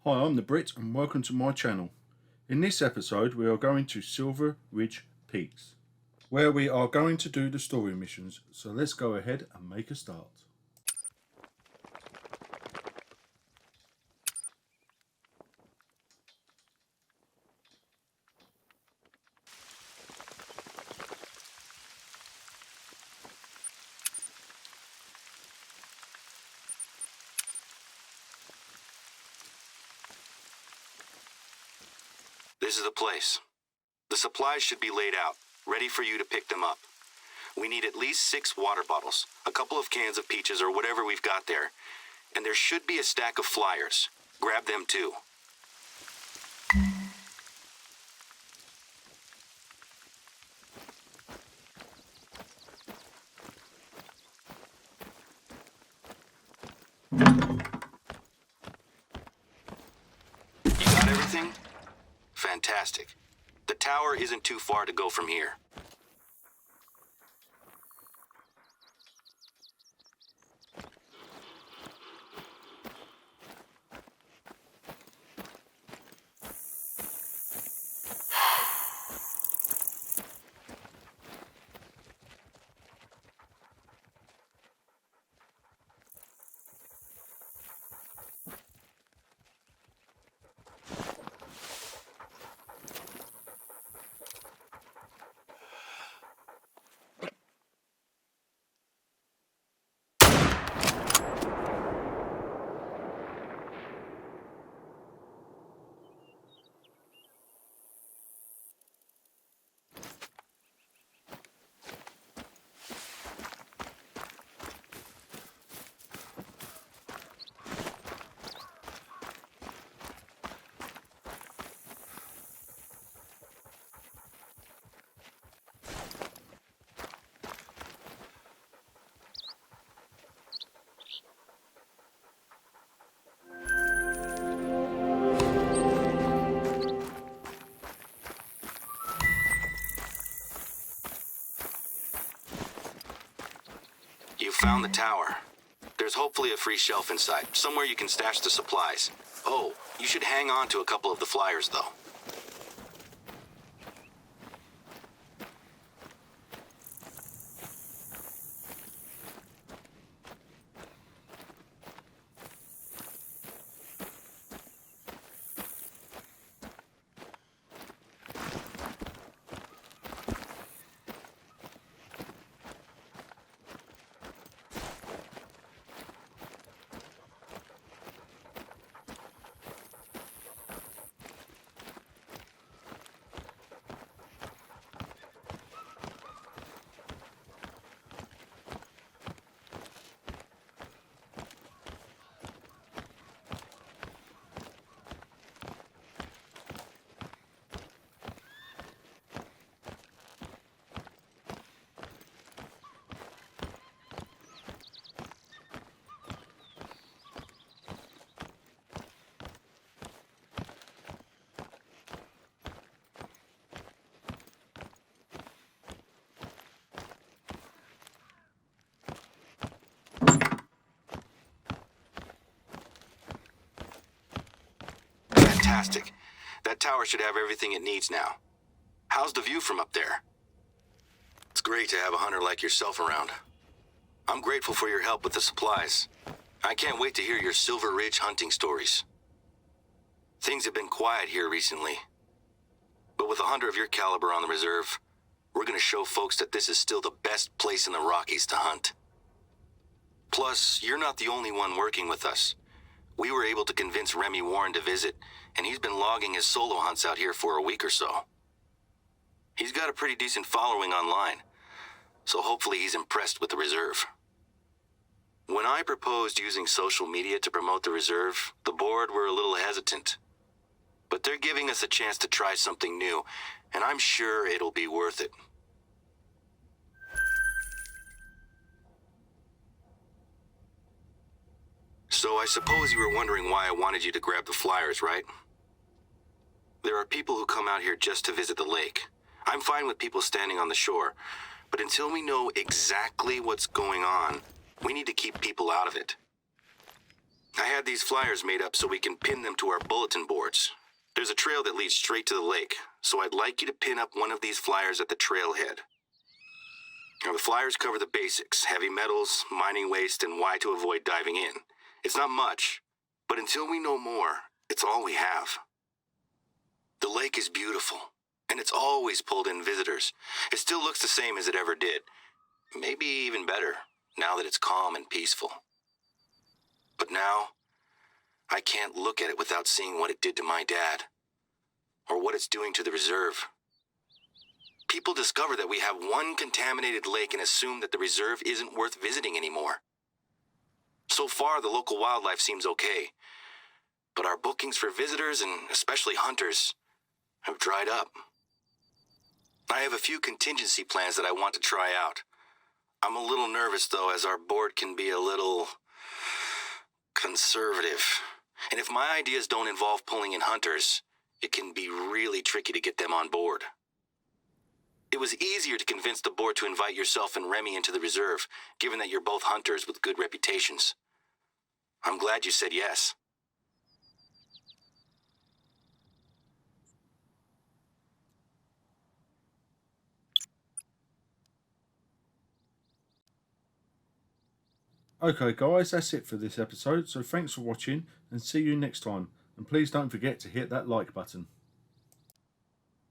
Hi, I'm the Brit and welcome to my channel. In this episode we are going to Silver Ridge Peaks, where we are going to do the story missions, so let's go ahead and make a start. This is the place. The supplies should be laid out, ready for you to pick them up. We need at least 6 water bottles, a couple of cans of peaches or whatever we've got there. And there should be a stack of flyers. Grab them too. You got everything? Fantastic. The tower isn't too far to go from here. You found the tower. There's hopefully a free shelf inside, somewhere you can stash the supplies. Oh, you should hang on to a couple of the flyers, though. Fantastic. That tower should have everything it needs now. How's the view from up there? It's great to have a hunter like yourself around. I'm grateful for your help with the supplies. I can't wait to hear your Silver Ridge hunting stories. Things have been quiet here recently. But with a hunter of your caliber on the reserve, we're gonna show folks that this is still the best place in the Rockies to hunt. Plus, you're not the only one working with us. We were able to convince Remy Warren to visit, and he's been logging his solo hunts out here for a week or so. He's got a pretty decent following online, so hopefully he's impressed with the reserve. When I proposed using social media to promote the reserve, the board were a little hesitant. But they're giving us a chance to try something new, and I'm sure it'll be worth it. So I suppose you were wondering why I wanted you to grab the flyers, right? There are people who come out here just to visit the lake. I'm fine with people standing on the shore, but until we know exactly what's going on, we need to keep people out of it. I had these flyers made up so we can pin them to our bulletin boards. There's a trail that leads straight to the lake, so I'd like you to pin up one of these flyers at the trailhead. Now, the flyers cover the basics: heavy metals, mining waste, and why to avoid diving in. It's not much, but until we know more, it's all we have. The lake is beautiful, and it's always pulled in visitors. It still looks the same as it ever did. Maybe even better, now that it's calm and peaceful. But now, I can't look at it without seeing what it did to my dad, or what it's doing to the reserve. People discover that we have one contaminated lake and assume that the reserve isn't worth visiting anymore. So far, the local wildlife seems okay, but our bookings for visitors, and especially hunters, have dried up. I have a few contingency plans that I want to try out. I'm a little nervous, though, as our board can be a little conservative. And if my ideas don't involve pulling in hunters, it can be really tricky to get them on board. It was easier to convince the board to invite yourself and Remy into the reserve, given that you're both hunters with good reputations. I'm glad you said yes. Okay guys, that's it for this episode, so thanks for watching and see you next time, and please don't forget to hit that like button.